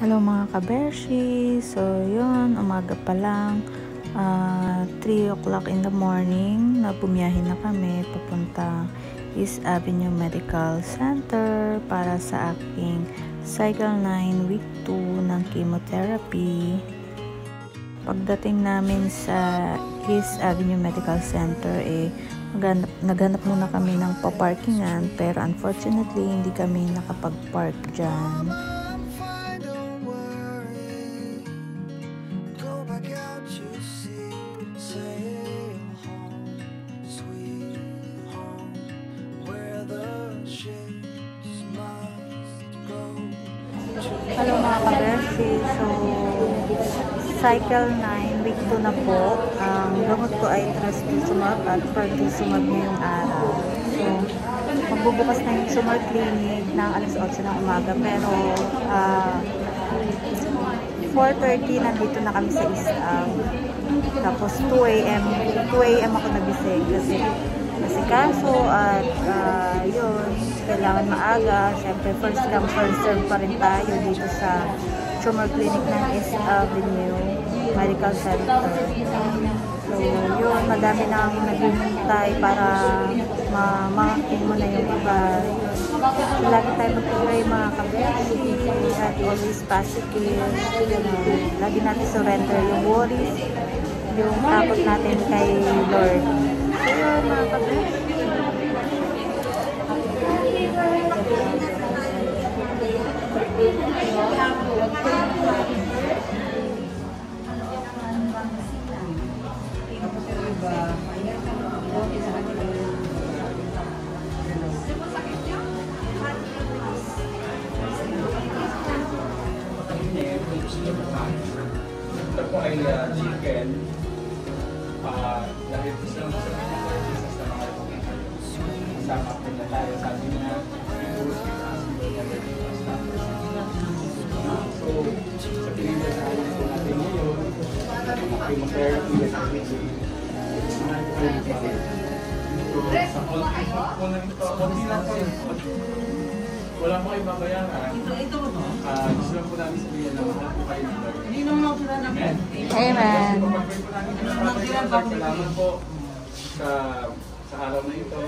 Hello mga kabeshi! So yun, umaga pa lang, 3 o'clock in the morning, na bumiyahin na kami papunta East Avenue Medical Center para sa aking Cycle 9 Week 2 ng chemotherapy. Pagdating namin sa East Avenue Medical Center, naghanap muna kami ng paparkingan, pero unfortunately hindi kami nakapag-park dyan. Hello mga kabeshi, so Cycle 9 Week 2 na po. Ang gamot ko ay trastuzumab at pertuzumab ngayong araw. So magbubukas na yung Sumar Clinic ng alas 8 ng umaga, pero 4:30 nandito na kami sa East Ave. Tapos 2 a.m. ako nagising kasi kaso at yun, kailangan maaga. Siyempre first come first serve pa rin tayo dito sa Sumar Clinic ng East Avenue Medical Center. So yun, madami nang naghihintay para makakin mo na yung iba. So, lagi tayo mag-pray mga kabeshi at always positive. Lagi natin surrender yung worries, yung takot natin kay Lord. So yun mga kabeshi. Ito po ay chicken. Dahil gusto lang sa business na mga kasama po na tayo. Sabi na, so, sa pinagdasaan po natin ngayon, chemotherapy at everything. Sa konti lang po yun. Wala po kayo babayaran. Ito mo? Gusto lang po namin sabihin na mahal po kayo ng Lord. Hindi naman ako sila ng Amen. Amen. Salamat po sa araw na ito.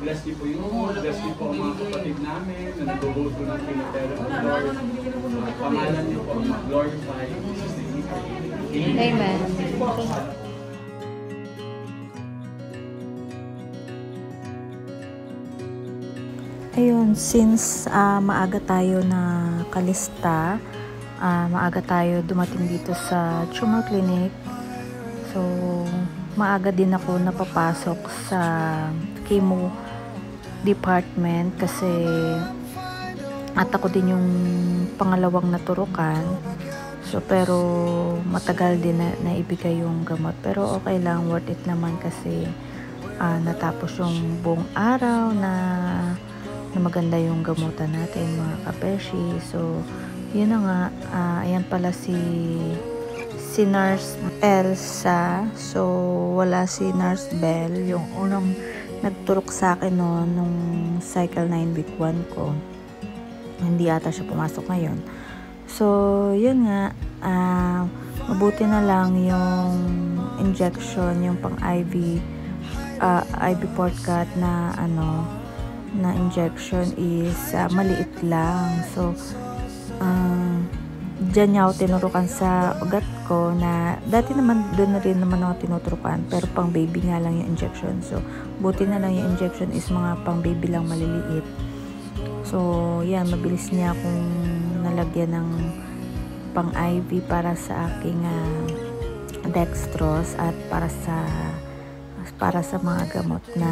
Bless niyo po yung mood. Bless niyo po ang mga kapatid namin na nag-go po ng chemotherapy, Lord. Pangalan niyo po ang mag-glorify. Amen. Ayun, since maaga tayo na kalista, maaga tayo dumating dito sa Sumar Clinic. So, maaga din ako napapasok sa chemo department kasi at ako din yung pangalawang naturukan. So, pero matagal din na ibigay yung gamot. Pero okay lang, worth it naman kasi natapos yung buong araw na maganda yung gamutan natin mga kabeshi. So yun na nga, ayan pala si Nurse Elsa. So wala si Nurse Bell, yung unang nagturok sa akin noon nung Cycle 9 Week 1 ko. Hindi ata siya pumasok ngayon. So yun nga, mabuti na lang yung injection, yung pang IV port cut na na injection is maliit lang. So dyan niya ako tinurukan sa ugat ko na dati naman doon na rin naman ako tinuturukan, pero pang baby nga lang yung injection. So buti na lang yung injection is mga pang baby lang maliliit. So yan, mabilis niya akong nalagyan ng pang IV para sa aking dextrose at para sa mga gamot na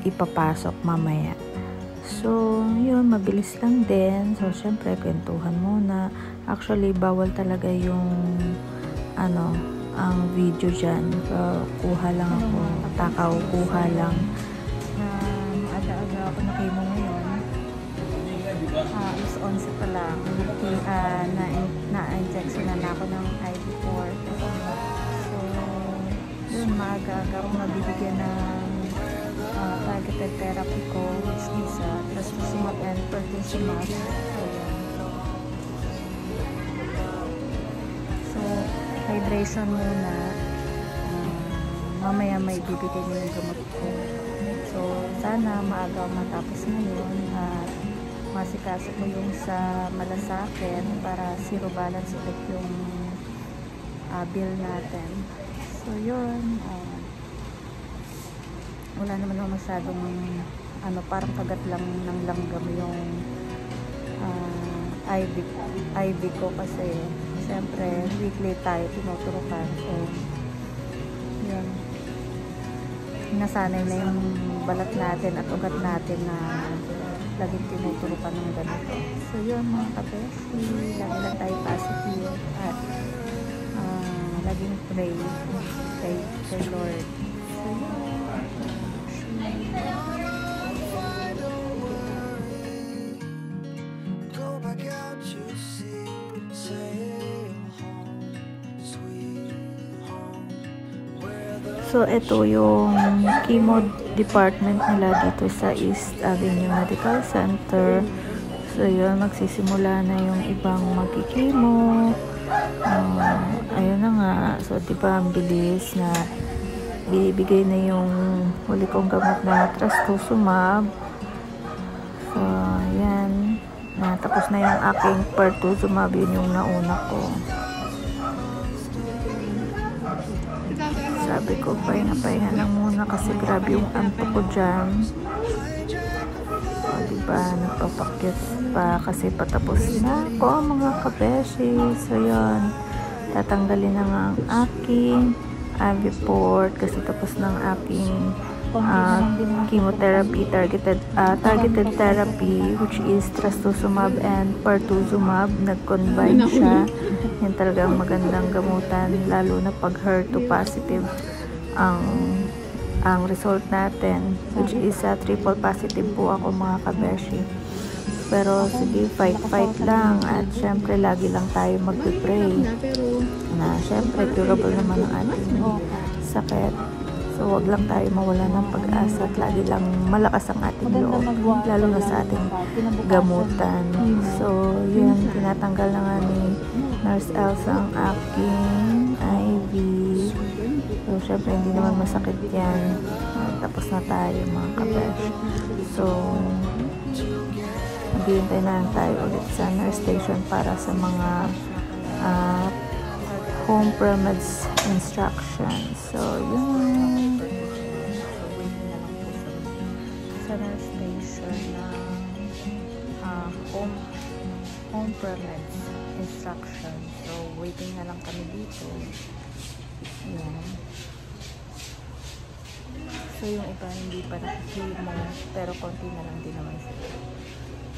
ipapasok mamaya. So, yun, mabilis lang din. So, syempre, kwentuhan muna. Actually, bawal talaga yung ang video dyan. Kuha lang ako. Takaw, kuha lang. Aga-aga ako na chemo ngayon. Alas 11 pa lang. Na-injection na ako ng IV port. So, yun, maaga-aga ako nabibigyan ng targeted therapy ko, which is trastuzumab and pertuzumab. So, hydration muna. Mamaya may bibigay na yung gamot ko. So, sana maaga matapos ngayon at masikaso ko yung sa malasakit para zero balance ulit yung bill natin. So, yun. Wala naman ako masyadong parang kagat lang ng langgam yung IV ko kasi siyempre weekly tayo tinuturukan. So, yun. Nasanay na yung balat natin at ugat natin na laging tinuturukan ng ganito. So, yun mga kabeshi. Lagi lang tayo positive at laging pray kay Lord. So, yun. So, ito yung chemo department nila dito sa East Avenue Medical Center. So, yun, magsisimula na yung ibang magkikimo. Ayun na nga. So, diba, ang bilis na bibigay na yung huli kong gamot na trastuzumab. So, yan. Tapos na yung aking pertuzumab. Yun yung nauna ko. Sabi ko, pahinga lang muna kasi grabe yung antok ko dyan. O, diba, nagpapakyat pa kasi patapos na ako mga kabeshi. So, yun. Tatanggalin na nga ang aking Aviport kasi tapos ng aking chemotherapy, targeted therapy, which is trastuzumab and pertuzumab. Nag-combine siya. Yan talagang magandang gamutan, lalo na pag HER2 positive ang result natin, which is triple positive po ako mga kabeshi. Pero sige, fight lang at syempre lagi lang tayo magpipray na syempre curable naman ang ating sakit. So, wag lang tayo mawala ng pag-asa at lagi lang malakas ang ating loob, lalo na sa ating gamutan. So, yun, tinatanggal na nga ni Nurse Elsa ang aking IV. So, syempre, hindi naman masakit yan. Tapos na tayo, mga kabesh. So, maghihintay na lang tayo ulit sa nurse station para sa mga home premise instructions. So, yun. Sa nurse station na home premise instructions. So, waiting na lang kami dito. Yan. So, yung iba hindi pa nakikimo, pero konti na lang din naman sila.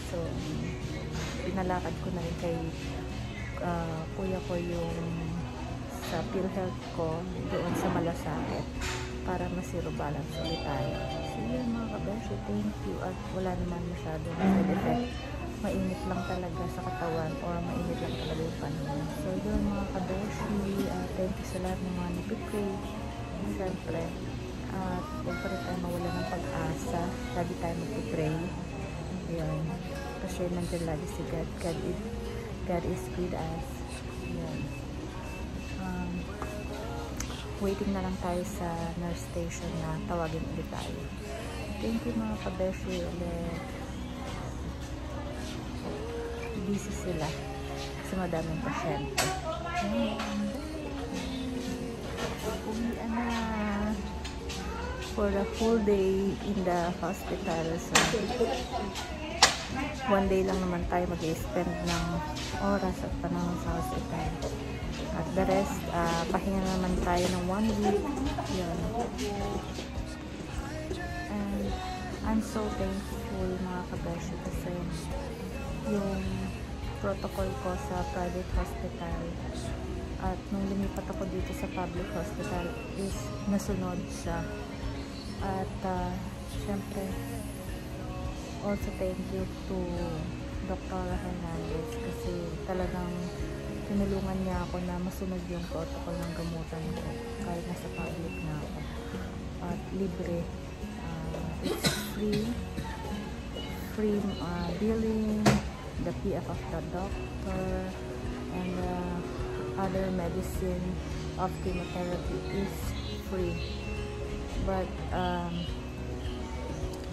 So, pinalakad ko na rin kay kuya ko yung sa PhilHealth ko doon sa malasakit para masiro balance ulit tayo. So, yun mga kabeshi, thank you. At wala naman masyadong side effect. Mainit lang talaga sa katawan or mainit lang talaga yung panahon. So, yun mga kabeshi, thank you sa lahat ng mga nagpipray. Siyempre, huwag pa rin tayo mawala ng pag-asa. Lagi tayo magpipray. Ayan. Kasi nandiyan lagi si God. God is with us. Ayan. Waiting na lang tayo sa nurse station na tawagin ulit tayo. Thank you mga kabeshi ulit. Busy sila kasi madaming pasyente. Uwian na for a full day in the hospital. So, one day lang naman tayo mag-spend ng oras at panahon sa hospital. At the rest, pahinga naman tayo ng 1 week. Yun. And I'm so thankful mga kabeshi kasi yung protocol ko sa private hospital at nung lumipat ako dito sa public hospital is nasunod siya. At syempre also thank you to Dr. Hernandez kasi talagang tinulungan niya ako na masunod yung protocol ng gamutan ko kahit nasa public na ako. At libre. It's free billing, the PF of the doctor, and other medicine of chemotherapy is free. But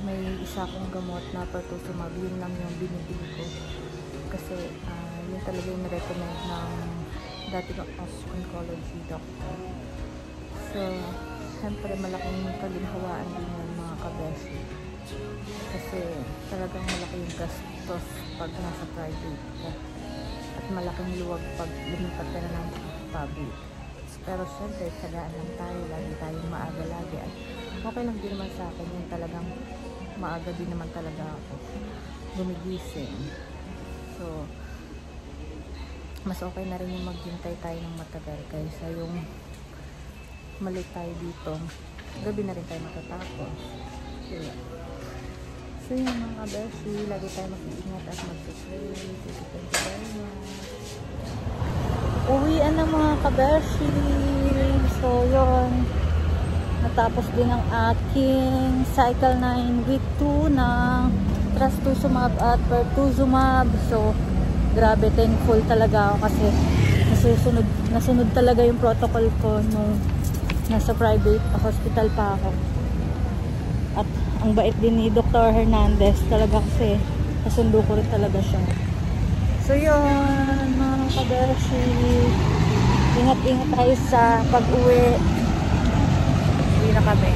may isa akong gamot na pertuzumab, yun lang yung binibili ko. Kasi yun talaga yung recommend ng dating oncology doctor. So, siyempre malaking kaginhawaan din yan mga kabeshi. Kasi talagang malaki yung gastos pag nasa private ka. At malaking luwag pag lumipat ka na ng public. Pero siyempre, tagaan lang tayo. Lagi tayong maaga lagi. At okay lang din naman sa akin yung talagang maaga din naman talaga ako gumigising. So, mas okay na rin yung maghintay tayo ng matagal kaysa yung mali tayo dito. Gabi na rin tayo matatapos. So yun mga kabeshi, lagi tayo mag-iingat at mag-pray. Thank you very much. Uwian na mga kabeshi. So yun, natapos din ang aking cycle 9 week 2 ng trastuzumab at pertuzumab. So grabe, thankful talaga ako kasi nasunod talaga yung protocol ko nung nasa private hospital pa ako. At ang bait din ni Dr. Hernandez talaga kasi nasundo ko rin talaga siya. So yun mga kabeshi, ingat-ingat tayo sa pag-uwi. Uwi na kami.